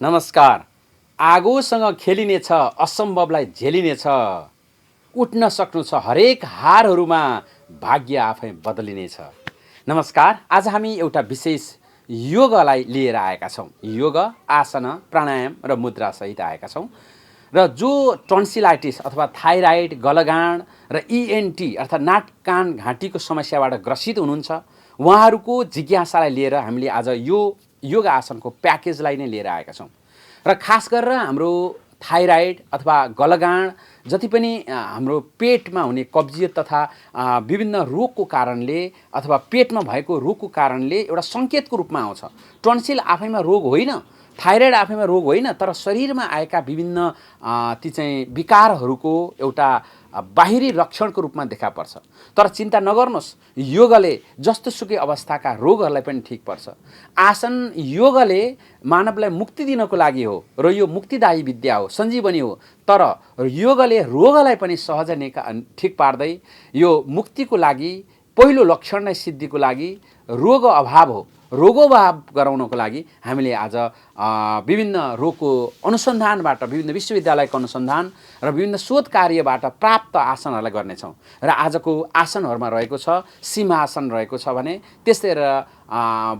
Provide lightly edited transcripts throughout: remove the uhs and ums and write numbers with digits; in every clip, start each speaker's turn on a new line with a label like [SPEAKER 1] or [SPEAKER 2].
[SPEAKER 1] नमस्कार। आगोसँग खेलिनेछ, असम्भवलाई झेलिनेछ। उठ्न सक्नु छ हरेक हारहरूमा, भाग्य आफै बदलिनेछ। नमस्कार। आज हामी एउटा विशेष योगलाई लिएर आएका छौँ। योग, आसन, प्राणायाम र मुद्रासहित आएका छौँ। र जो टन्सिलाइटिस अथवा थाइराइड, गलगाँड र इएनटी अर्थात् नाक कान घाँटीको समस्याबाट ग्रसित हुनुहुन्छ, उहाँहरूको जिज्ञासालाई लिएर हामीले आज यो योग आसनको प्याकेजलाई नै लिएर आएका छौँ। र खास गरेर हाम्रो थाइराइड अथवा गलगाँड जति पनि हाम्रो पेटमा हुने कब्जियत तथा विभिन्न रोगको कारणले अथवा पेटमा भएको रोगको कारणले एउटा सङ्केतको रूपमा आउँछ। टन्सिल आफैमा रोग होइन, थाइराइड आफैमा रोग होइन, तर शरीरमा आएका विभिन्न ती चाहिँ विकारहरूको एउटा बाहिरी लक्षणको रूपमा देखा पर्छ। तर चिन्ता नगर्नुहोस्, योगले जस्तोसुकै अवस्थाका रोगहरूलाई पनि ठिक पर्छ। आसन योगले मानवलाई मुक्ति दिनको लागि हो र यो मुक्तिदायी विद्या हो, सञ्जीवनी हो। तर योगले रोगलाई पनि सहज ठिक पार्दै यो मुक्तिको लागि पहिलो लक्षण नै सिद्धिको लागि रोग अभाव हो। रोगोभाव गराउनको लागि हामीले आज विभिन्न रोगको अनुसन्धानबाट, विभिन्न विश्वविद्यालयको अनुसन्धान र विभिन्न शोध कार्यबाट प्राप्त आसनहरूलाई गर्नेछौँ। र आजको आसनहरूमा रहेको छ सिंहासन रहेको छ भने, त्यस्तै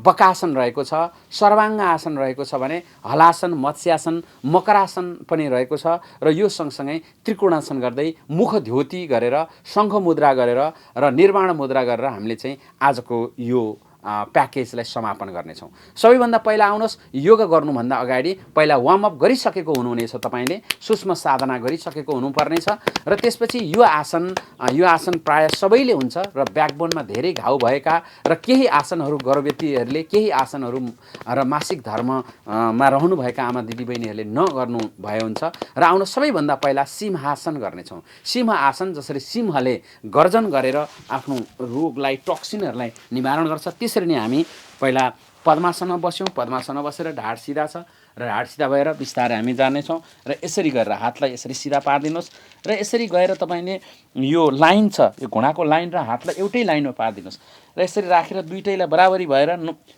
[SPEAKER 1] बकासन रहेको छ, सर्वाङ्ग आसन रहेको छ भने, हलासन, मत्स्यासन, मकरासन पनि रहेको छ। र यो सँगसँगै त्रिकोणासन गर्दै मुख ध्योति गरेर, शङ्ख मुद्रा गरेर र निर्वाण मुद्रा गरेर हामीले चाहिँ आजको यो प्याकेजलाई समापन गर्नेछौँ। सबैभन्दा पहिला आउनुहोस्, योग गर्नुभन्दा अगाडि पहिला वार्मअप गरिसकेको हुनुहुनेछ, तपाईँले सूक्ष्म साधना गरिसकेको हुनुपर्नेछ। र त्यसपछि यो आसन प्रायः सबैले हुन्छ र ब्याकबोनमा धेरै घाउ भएका र केही आसनहरू गर्भवतीहरूले, केही आसनहरू र मासिक धर्ममा रहनुभएका आमा दिदीबहिनीहरूले नगर्नु भए हुन्छ। र आउनु सबैभन्दा पहिला सिंहासन गर्नेछौँ। सिंहासन जसरी सिंहले गर्जन गरेर आफ्नो रोगलाई, टक्सिनहरूलाई निवारण गर्छ, त्यसरी नै हामी पहिला पद्मासनमा बस्यौँ। पद्मासनमा बसेर ढाड सिधा छ र ढाड सिधा भएर बिस्तारै हामी जानेछौँ। र यसरी गरेर हातलाई यसरी सिधा पारिदिनुहोस् र यसरी गएर तपाईँले यो लाइन छ, यो घुँडाको लाइन र हातलाई एउटै लाइनमा पारिदिनुहोस् र यसरी राखेर दुइटैलाई बराबरी भएर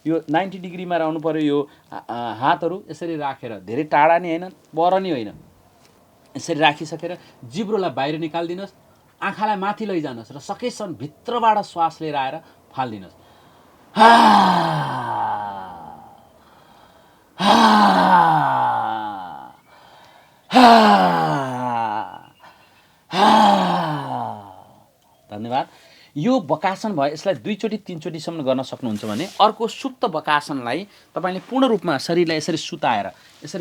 [SPEAKER 1] यो 90 डिग्रीमा रहनु पर्यो। यो हातहरू यसरी राखेर धेरै टाढा नि होइन, पर नि होइन, यसरी राखिसकेर जिब्रोलाई बाहिर निकालिदिनुहोस्, आँखालाई माथि लैजानुहोस् र सकेसम्म भित्रबाट श्वास लिएर आएर फालिदिनुहोस्। धन्यवाद। यो बकासन भयो, यसलाई 2 चोटि 3 चोटिसम्म गर्न सक्नुहुन्छ भने अर्को सुप्त बकासनलाई तपाईँले पूर्ण रूपमा शरीरलाई यसरी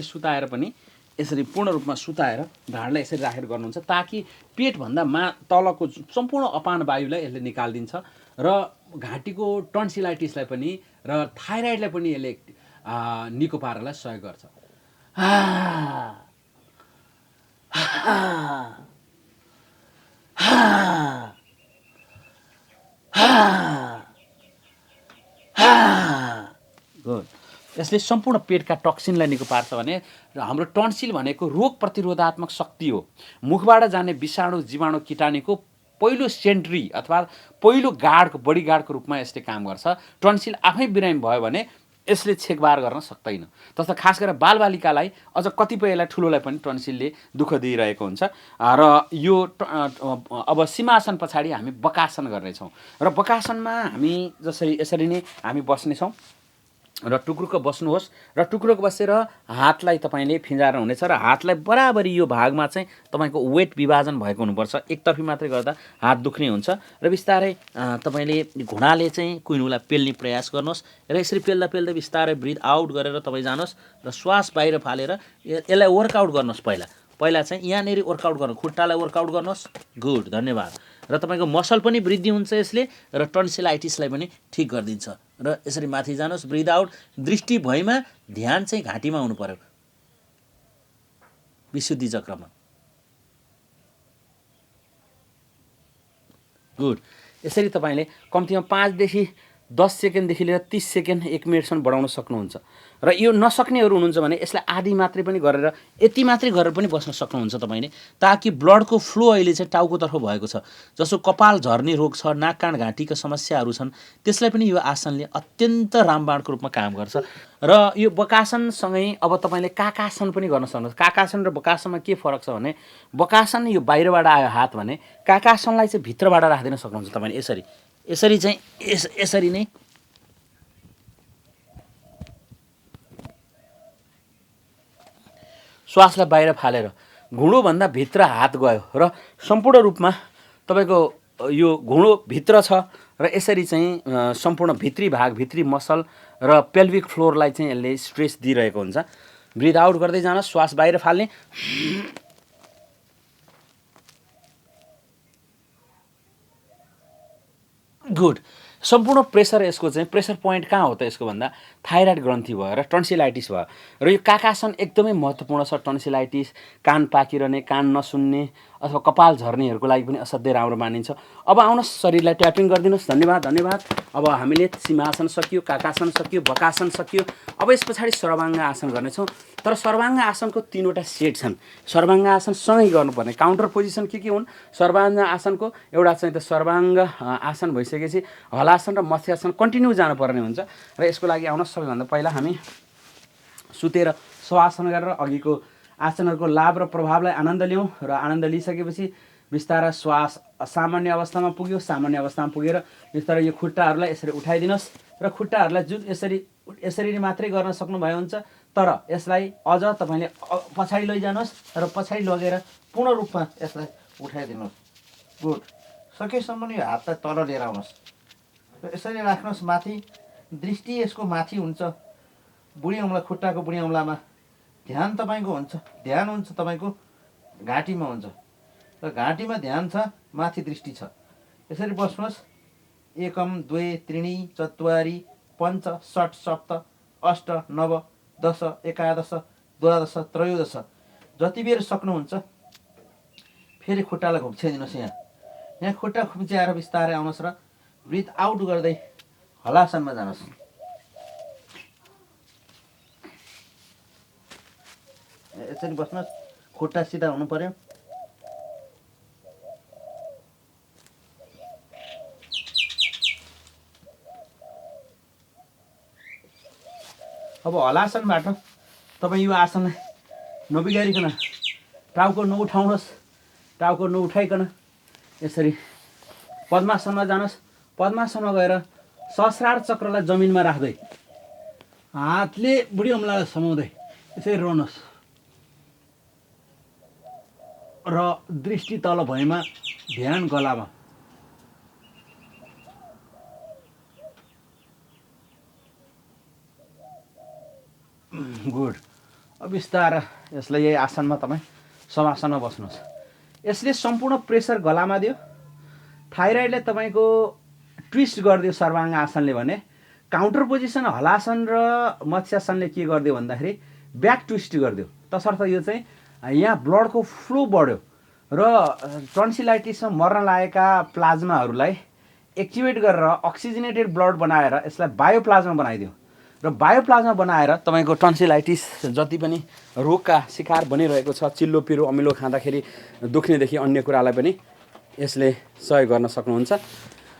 [SPEAKER 1] सुताएर पनि यसरी पूर्ण रूपमा सुताएर ढाडलाई यसरी राखेर गर्नुहुन्छ, ताकि पेटभन्दा तलको सम्पूर्ण अपान वायुलाई यसले निकालिदिन्छ र घाँटीको टन्सिलाइटिसलाई पनि र थाइराइडलाई पनि यसले निको पार्नलाई सहयोग गर्छ। गुड। यसले सम्पूर्ण पेटका टक्सिनलाई निको पार्छ भने हाम्रो टन्सिल भनेको रोग प्रतिरोधात्मक शक्ति हो। मुखबाट जाने विषाणु, जीवाणु, किटाणुको पहिलो सेन्ट्री अथवा पहिलो बडी गार्डको रूपमा यसले काम गर्छ। टन्सिल आफै बिरामी भयो भने यसले छेकबार गर्न सक्दैन। तसर्थ खास गरेर बालबालिकालाई, अझ कतिपयलाई ठुलोलाई पनि टन्सिलले दुःख दिइरहेको हुन्छ। र यो अब सिंहासन पछाडि हामी बकासन गर्नेछौँ। र बकासनमा हामी यसरी नै हामी बस्नेछौँ र टुक्रुक्क बस्नुहोस् र टुक्रुक्क बसेर हातलाई तपाईँले फिँजाएर हुनेछ र हातलाई बराबरी यो भागमा चाहिँ तपाईँको वेट विभाजन भएको हुनुपर्छ। एकतर्फी मात्रै गर्दा हात दुख्ने हुन्छ र बिस्तारै तपाईँले घुँडाले चाहिँ कुइनुलाई पेल्ने प्रयास गर्नुहोस् र यसरी पेल्दा पेल्दा बिस्तारै ब्रिथ आउट गरेर तपाईँ जानुहोस् र श्वास बाहिर फालेर यसलाई वर्कआउट गर्नुहोस्। पहिला चाहिँ यहाँनिर वर्कआउट गर्नु, खुट्टालाई वर्कआउट गर्नुहोस्। गुड, धन्यवाद। र तपाईँको मसल पनि वृद्धि हुन्छ यसले र टन्सिलाइटिसलाई पनि ठिक गरिदिन्छ। र यसरी माथि जानुहोस्, ब्रिथ आउट। दृष्टि भुइँमा, ध्यान चाहिँ घाँटीमा हुनु पर्यो, विशुद्धि चक्रमा। गुड। यसरी तपाईँले कम्तीमा 5 देखि 10 सेकेन्डदेखि लिएर 30 सेकेन्ड 1 मिनटसम्म बढाउन सक्नुहुन्छ। र यो नसक्नेहरू हुनुहुन्छ भने यसलाई आधी मात्रै पनि गरेर यति मात्रै गरेर पनि बस्न सक्नुहुन्छ तपाईँले, ताकि ब्लडको फ्लो अहिले चाहिँ टाउकोतर्फ भएको छ। जसो कपाल झर्ने रोग छ, नाक कान घाँटीका समस्याहरू छन्, त्यसलाई पनि यो आसनले अत्यन्त रामबाणको रूपमा काम गर्छ। र यो बकासनसँगै अब तपाईँले काकासन पनि गर्न सक्नुहुन्छ। काकासन र बकासनमा के फरक छ भने बकासन यो बाहिरबाट आयो हात भने, काकासनलाई चाहिँ भित्रबाट राखिदिन सक्नुहुन्छ तपाईँले। यसरी चाहिँ यसरी नै श्वासलाई बाहिर फालेर घुँडोभन्दा भित्र हात गयो र सम्पूर्ण रूपमा तपाईँको यो घुँडो भित्र छ र यसरी चाहिँ सम्पूर्ण भित्री भाग, भित्री मसल र पेल्भिक फ्लोरलाई चाहिँ यसले स्ट्रेस दिइरहेको हुन्छ। ब्रिथ आउट गर्दै जान, श्वास बाहिर फाल्ने, गुड। सम्पूर्ण प्रेसर यसको चाहिँ प्रेसर पोइन्ट कहाँ हो त यसको भन्दा थाइरोइड ग्रन्थि भयो र टन्सिलाइटिस भयो। र यो काकासन एकदमै महत्त्वपूर्ण छ। टन्सिलाइटिस, कान पाकिरहने, कान नसुन्ने अथवा कपाल झर्नेहरूको लागि पनि असाध्यै राम्रो मानिन्छ। अब आउनुहोस्, शरीरलाई ट्यापिङ गरिदिनुहोस्। धन्यवाद धन्यवाद। अब हामीले सिंहासन सकियो, काकासन सकियो, बकासन सकियो। अब यस पछाडि सर्वाङ्ग आसन गर्नेछौँ। तर सर्वाङ्ग आसनको 3वटा सेट छन्। सर्वाङ्ग आसन सँगै गर्नुपर्ने काउन्टर पोजिसन के हुन्? सर्वाङ्ग आसनको एउटा चाहिँ त सर्वाङ्ग आसन भइसकेपछि हलासन र मत्स्यासन कन्टिन्यू जानुपर्ने हुन्छ। र यसको लागि आउनुहोस्, सबैभन्दा पहिला हामी सुतेर शवासन गरेर अघिको आसनहरूको लाभ र प्रभावलाई आनन्द लियौँ। र आनन्द लिइसकेपछि बिस्तारै श्वास सामान्य अवस्थामा पुग्यो। सामान्य अवस्थामा पुगेर बिस्तारै यो खुट्टाहरूलाई यसरी उठाइदिनुहोस् र खुट्टाहरूलाई जुन यसरी मात्रै गर्न सक्नुभयो हुन्छ। तर यसलाई अझ तपाईँले पछाडि लैजानुहोस् र पछाडि लगेर पूर्ण रूपमा यसलाई उठाइदिनुहोस्। गुड। सकेसम्म यो हातलाई तल लिएर आउनुहोस्। यसरी राख्नुहोस् माथि। दृष्टि यसको माथि हुन्छ। बुढी औँला, खुट्टाको बुढी औँलामा ध्यान तपाईँको हुन्छ। ध्यान हुन्छ तपाईँको घाँटीमा हुन्छ। र घाँटीमा ध्यान छ, माथि दृष्टि छ। यसरी बस्नुहोस्। 1 2 3 4 5 6 7 8 9 10 11 12 13 जति बेर सक्नुहुन्छ फेरि खुट्टालाई घुम्च्याइदिनुहोस्। यहाँ खुट्टा खुम्च्याएर बिस्तारै आउनुहोस् र ब्रिथ आउट गर्दै हलासनमा जानुहोस्। यसरी बस्नुहोस्। खुट्टा सिधा हुनु पर्यो। अब हलासनबाट तपाईँ यो आसनलाई नबिगारिकन टाउको नउठाउनुहोस्। टाउको नउठाइकन यसरी पद्मासनमा जानुहोस्। पद्मासनमा गएर सहस्रार चक्रलाई जमिनमा राख्दै हातले बुढी औँलालाई समाउँदै यसरी रहनुहोस् र दृष्टि तल भएमा, ध्यान गलामा। गुड। अब बिस्तारै यसलाई यही आसनमा तपाईँ शवासनमा बस्नुहोस्। यसले सम्पूर्ण प्रेसर गलामा दियो। थाइरोइडलाई तपाईँको ट्विस्ट गरिदियो सर्वाङ्ग आसनले भने। काउन्टर पोजिसन हलासन र मत्स्यासनले के गरिदियो भन्दाखेरि ब्याक ट्विस्ट गरिदियो। तसर्थ यो चाहिँ यहाँ ब्लडको फ्लो बढ्यो र टन्सिलाइटिसमा मर्न लागेका प्लाज्माहरूलाई एक्टिभेट गरेर अक्सिजनेटेड ब्लड बनाएर यसलाई बायोप्लाज्मा बनाइदियो। र बायोप्लाज्मा बनाएर तपाईँको टन्सिलाइटिस जति पनि रोगका शिकार बनिरहेको छ, चिल्लो पिरो अमिलो खाँदाखेरि दुख्नेदेखि अन्य कुरालाई पनि यसले सहयोग गर्न सक्नुहुन्छ।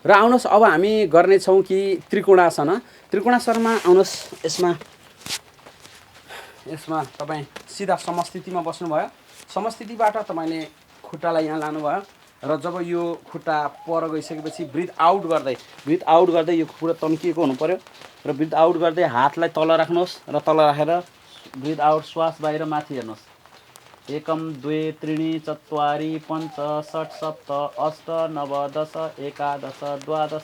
[SPEAKER 1] र आउनुहोस्, अब हामी गर्नेछौँ कि त्रिकोणासन। त्रिकोणासनमा आउनुहोस्। यसमा तपाईँ सिधा समस्थितिमा बस्नुभयो। समस्थितिबाट तपाईँले खुट्टालाई यहाँ लानुभयो र जब यो खुट्टा पर गइसकेपछि ब्रिथ आउट गर्दै यो खुट्टा तन्किएको हुनु पर्यो। र ब्रिथ आउट गर्दै हातलाई तल राख्नुहोस् र तल राखेर ब्रिथ आउट, श्वास बाहिर माथि हेर्नुहोस्। 1 2 3 4 5 6 7 8 9 10 11 12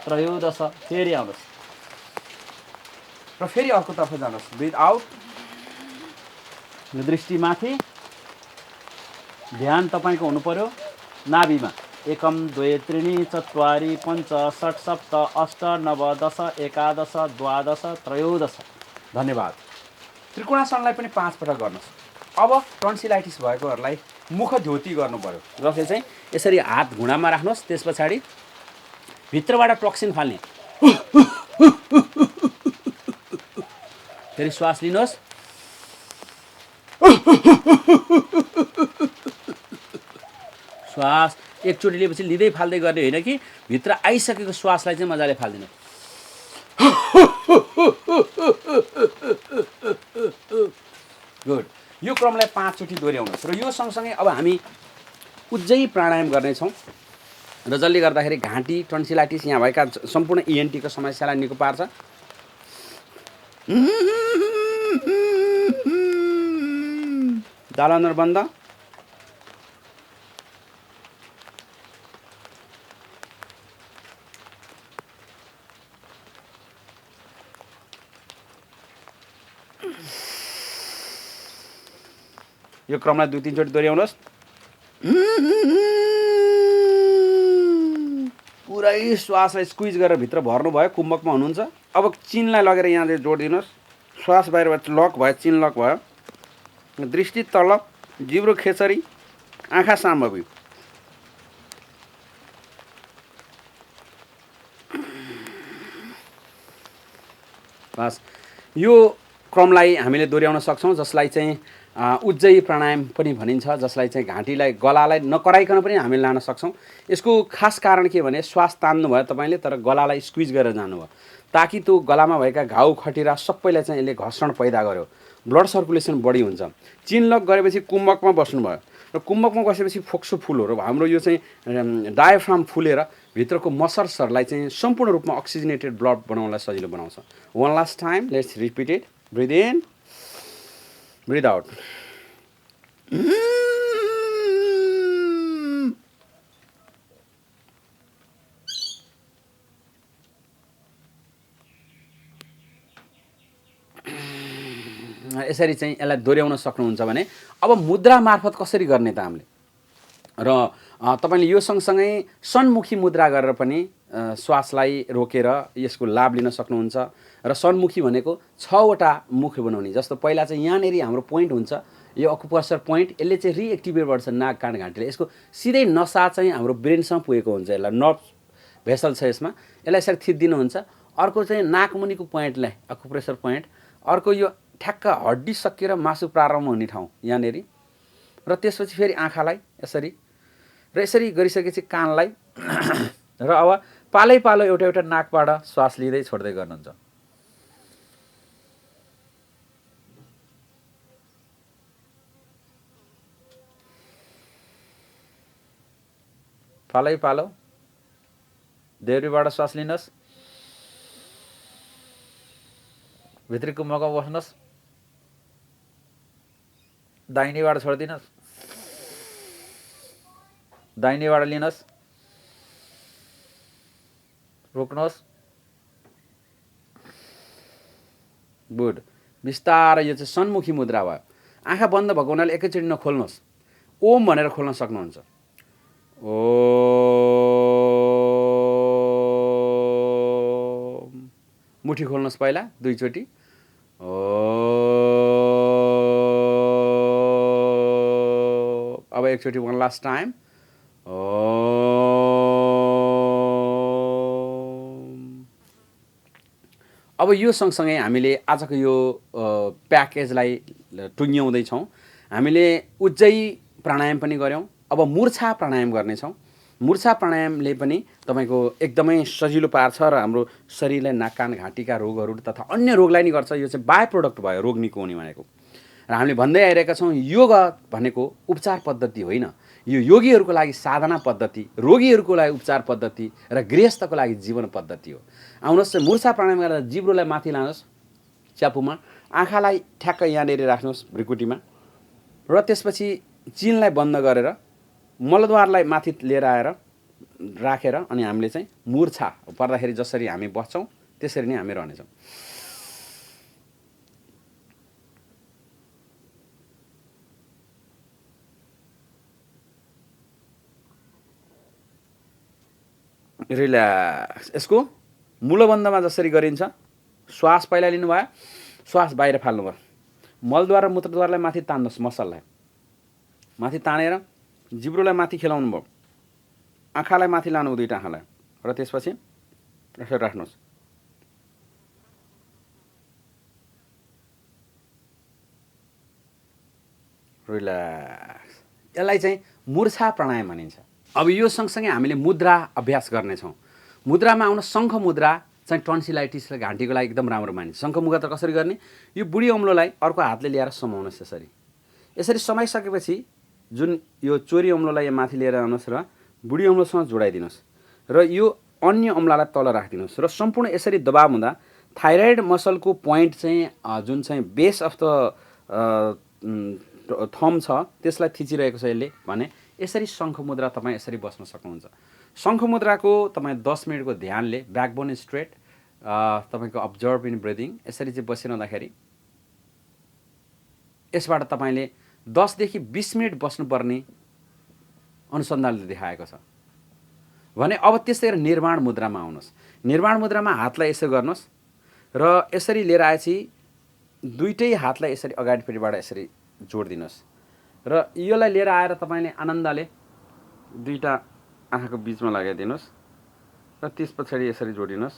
[SPEAKER 1] 13 फेरि आउनुहोस् र फेरि अर्कोतर्फ जानुहोस्। ब्रिथ आउट, दृष्टि माथि, ध्यान तपाईँको हुनु पर्यो नाभिमा। 1 2 3 4 5 6 7 8 9 10 11 12 13। धन्यवाद। त्रिकोणासनलाई पनि 5 पटक गर्नुहोस्। अब टन्सिलाइटिस भएकोहरूलाई मुख ध्योति गर्नु पर्यो। जसले चाहिँ यसरी हात घुँडामा राख्नुहोस्। त्यस पछाडि भित्रबाट टक्सिन फाल्ने फेरि श्वास लिनुहोस्। श्वास एकचोटि लिएपछि लिँदै फाल्दै गर्ने होइन कि भित्र आइसकेको श्वासलाई चाहिँ मजाले फाल्दिनु। गुड। यो क्रमलाई 5 चोटि दोहोऱ्याउनुहोस् र यो सँगसँगै अब हामी उज्जयी प्राणायाम गर्नेछौँ र जसले गर्दाखेरि घाँटी टन्सिलाइटिस यहाँ भएका सम्पूर्ण इएनटीको समस्यालाई निको पार्छ। दालानुहार बन्द। यो क्रमलाई 2-3 चोटि दोहोऱ्याउनुहोस्। पुरै श्वासलाई स्क्विज गरेर भित्र भर्नुभयो, कुम्भकमा हुनुहुन्छ। अब चिनलाई लगेर यहाँले जोड दिनुहोस्। श्वास बाहिरबाट लक भयो, चिन लक भयो। दृष्टि तल, जिब्रो खेचरी, आँखा साम्भवी। बस यो क्रमलाई हामीले दोहोऱ्याउन सक्छौँ, जसलाई चाहिँ उज्जयी प्राणायाम पनि भनिन्छ, जसलाई चाहिँ घाँटीलाई गलालाई नकराइकन पनि हामीले लान सक्छौँ। यसको खास कारण के भने श्वास तान्नुभयो तपाईँले तर गलालाई स्क्विज गरेर जानुभयो, ताकि त्यो गलामा भएका घाउ खटिरा सबैलाई चाहिँ यसले घर्षण पैदा गर्यो, ब्लड सर्कुलेसन बढी हुन्छ। चिन लक गरेपछि कुम्भकमा बस्नुभयो र कुम्भकमा बसेपछि फोक्सो फुल हो र हाम्रो यो चाहिँ डायफ्राम फुलेर भित्रको मसल्सहरूलाई चाहिँ सम्पूर्ण रूपमा अक्सिजनेटेड ब्लड बनाउनलाई सजिलो बनाउँछ। One last time, let's repeat it. Breathe in, breathe out. यसरी चाहिँ यसलाई दोहोऱ्याउन सक्नुहुन्छ भने अब मुद्रा मार्फत कसरी गर्ने त हामीले र तपाईँले यो सँगसँगै सन्मुखी मुद्रा गरेर पनि श्वासलाई रोकेर यसको लाभ लिन सक्नुहुन्छ। र सन्मुखी भनेको 6वटा मुख बनाउने, जस्तो पहिला चाहिँ यहाँनिर हाम्रो पोइन्ट हुन्छ, यो अकुप्रेसर पोइन्ट, यसले चाहिँ रिएक्टिभेट गर्छ नाक कान घाँटीले। यसको सिधै नसा चाहिँ हाम्रो ब्रेनसँग पुगेको हुन्छ, यसलाई नर्भ भेसल छ यसमा, यसलाई यसरी थिचिदिनुहुन्छ। अर्को चाहिँ नाकमुनिको पोइन्टलाई अकुप्रेसर पोइन्ट, अर्को यो ठ्याक्क हड्डी सकिएर मासु प्रारम्भ हुने ठाउँ यहाँनिर, र त्यसपछि फेरि आँखालाई यसरी, र यसरी गरिसकेपछि कानलाई र अब पालै पालो एउटा एउटा नाकबाट श्वास लिँदै छोड्दै गर्नुहुन्छ। पालै पालो देब्रेबाट श्वास लिनुहोस्, भित्री कुम्भकमा बस्नुहोस्, दाहिनेबाट छोडिदिनुहोस्, दाहिनेबाट लिनुहोस्, रोक्नुहोस्। गुड। बिस्तारै यो चाहिँ सन्मुखी मुद्रा भयो। आँखा बन्द भएको हुनाले एकैचोटि नखोल्नुहोस्, ओम भनेर खोल्न सक्नुहुन्छ। ओम, मुठी खोल्नुहोस् पहिला 2 चोटि। अब एकचोटि, वान लास्ट टाइम। अब यो सँगसँगै हामीले आजको यो प्याकेजलाई टुङ्ग्याउँदैछौँ। हामीले उज्जयी प्राणायाम पनि गऱ्यौँ, अब मूर्छा प्राणायाम गर्नेछौँ। मूर्छा प्राणायामले पनि तपाईँको एकदमै सजिलो पार्छ र हाम्रो शरीरलाई नाक कान घाँटीका रोगहरू तथा अन्य रोगलाई नि गर्छ। यो चाहिँ बाई प्रोडक्ट भयो रोग निको हुने भनेको। र हामीले भन्दै आइरहेका छौँ योग भनेको उपचार पद्धति होइन, यो योगीहरूको लागि साधना पद्धति, रोगीहरूको लागि उपचार पद्धति र गृहस्थको लागि जीवन पद्धति हो। आउनुहोस्, मूर्छा प्राणायाम गरेर जिब्रोलाई माथि लानुहोस् च्यापुमा, आँखालाई ठ्याक्क यहाँनिर राख्नुहोस् भ्रिकुटीमा, र त्यसपछि चिनलाई बन्द गरेर मलद्वारलाई माथि लिएर आएर राखेर अनि हामीले चाहिँ मूर्छा पर्दाखेरि जसरी हामी बस्छौँ त्यसरी नै हामी रहनेछौँ। रिल्याक्स। यसको मूलबन्धमा जसरी गरिन्छ, श्वास पहिला लिनुभयो, श्वास बाहिर फाल्नुभयो, मलद्वार र मूत्रद्वारलाई माथि तान्नुहोस्, मसललाई माथि तानेर जिब्रोलाई माथि खेलाउनु भयो, आँखालाई माथि लानु, 2टा आँखालाई, र त्यसपछि यसरी राख्नुहोस्। रिल्याक्स। यसलाई चाहिँ मूर्छा प्राणायाम भनिन्छ। अब यो सँगसँगै हामीले मुद्रा अभ्यास गर्नेछौँ। मुद्रामा आउन शङ्ख मुद्रा चाहिँ टन्सिलाइटिस र घाँटीको लागि एकदम राम्रो मानिन्छ। शङ्ख मुद्रा कसरी गर्ने? यो बुढी औँलोलाई अर्को हातले ल्याएर समाउनुहोस्। यसरी यसरी समाइसकेपछि जुन यो चोरी औँलोलाई माथि लिएर आउनुहोस् र बुढी औँलोसँग जोडाइदिनुहोस् र यो अन्य औँलालाई तल राखिदिनुहोस् र सम्पूर्ण यसरी दबाव हुँदा थाइरोइड मसलको पोइन्ट चाहिँ जुन चाहिँ बेस अफ द थम छ त्यसलाई थिचिरहेको छ यसले भने यसरी शङ्ख मुद्रा तपाईँ यसरी बस्न सक्नुहुन्छ। शङ्ख मुद्राको तपाईँ 10 मिनटको ध्यानले ब्याकबोन स्ट्रेट, तपाईँको अब्जर्भ इन ब्रिदिङ यसरी चाहिँ बसिरहँदाखेरि यसबाट तपाईँले 10 देखि 20 मिनट बस्नुपर्ने अनुसन्धानले देखाएको छ भने अब त्यस्तै गरेर निर्माण मुद्रामा आउनुहोस्। निर्माण मुद्रामा हातलाई यसो गर्नुहोस् र यसरी लिएर आएपछि दुईटै हातलाई यसरी अगाडिपट्टिबाट यसरी जोडिदिनुहोस् र योलाई लिएर आएर तपाईँले आनन्दले दुईवटा आँखाको बिचमा लगाइदिनुहोस् र त्यस पछाडि यसरी जोडिनुहोस्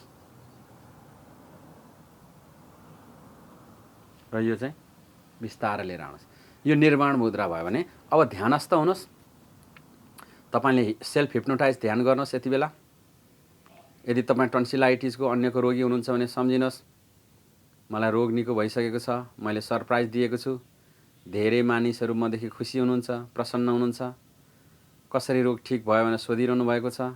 [SPEAKER 1] र यो चाहिँ बिस्तारै लिएर आउनुहोस्। यो निर्माण मुद्रा भयो भने अब ध्यानस्थ हुनुहोस्। तपाईँले सेल्फ हिप्नोटाइज ध्यान गर्नुहोस्। यति बेला यदि तपाईँ टन्सिलाइटिसको अन्यको रोगी हुनुहुन्छ भने सम्झिनुहोस्, मलाई रोग निको भइसकेको छ, मैले सरप्राइज दिएको छु, धेरै मानिसहरू मदेखि खुसी हुनुहुन्छ, प्रसन्न हुनुहुन्छ, कसरी रोग ठिक भयो भनेर सोधिरहनु भएको छ।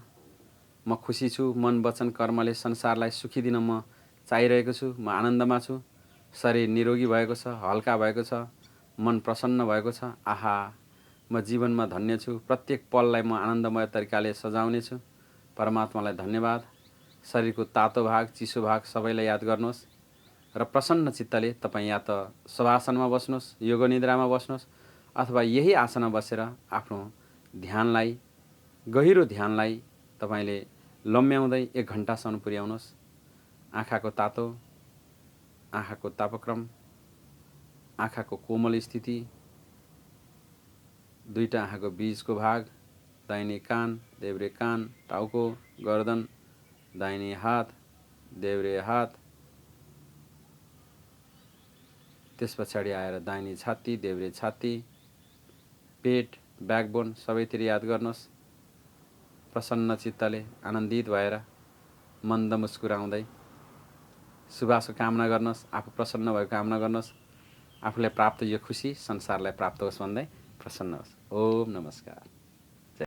[SPEAKER 1] म खुसी छु, मन वचन कर्मले संसारलाई सुखी दिन म चाहिरहेको छु, म आनन्दमा छु, शरीर निरोगी भएको छ, हल्का भएको छ, मन प्रसन्न भएको छ। आहा, म जीवनमा धन्य छु, प्रत्येक पललाई म आनन्दमय तरिकाले सजाउने छु। परमात्मालाई धन्यवाद। शरीरको तातो भाग, चिसो भाग सबैलाई याद गर्नुहोस् र प्रसन्न चित्तले तपाईँ या त शवासनमा बस्नुहोस्, योग निद्रामा बस्नुहोस् अथवा यही आसनमा बसेर आफ्नो ध्यानलाई, गहिरो ध्यानलाई तपाईँले लम्ब्याउँदै 1 घन्टासम्म पुर्याउनुहोस्। आँखाको तातो, आँखाको तापक्रम, आँखाको कोमल स्थिति, दुईटा आँखाको बीचको भाग, दाहिने कान, देब्रे कान, टाउको, गर्दन, दाहिने हात, देब्रे हात, त्यस पछाडि आएर दाहिने छाती, देब्रे छाती, पेट, ब्याकबोन सबैतिर याद गर्नुहोस्। प्रसन्न चित्तले आनन्दित भएर मन्द मुस्कुराउँदै शुभाशुभ कामना गर्नुहोस्। आफू प्रसन्न भएको कामना गर्नुहोस्। आफूलाई प्राप्त यो खुसी संसारलाई प्राप्त होस् भन्दै प्रसन्न होस्। ओम नमस्कार।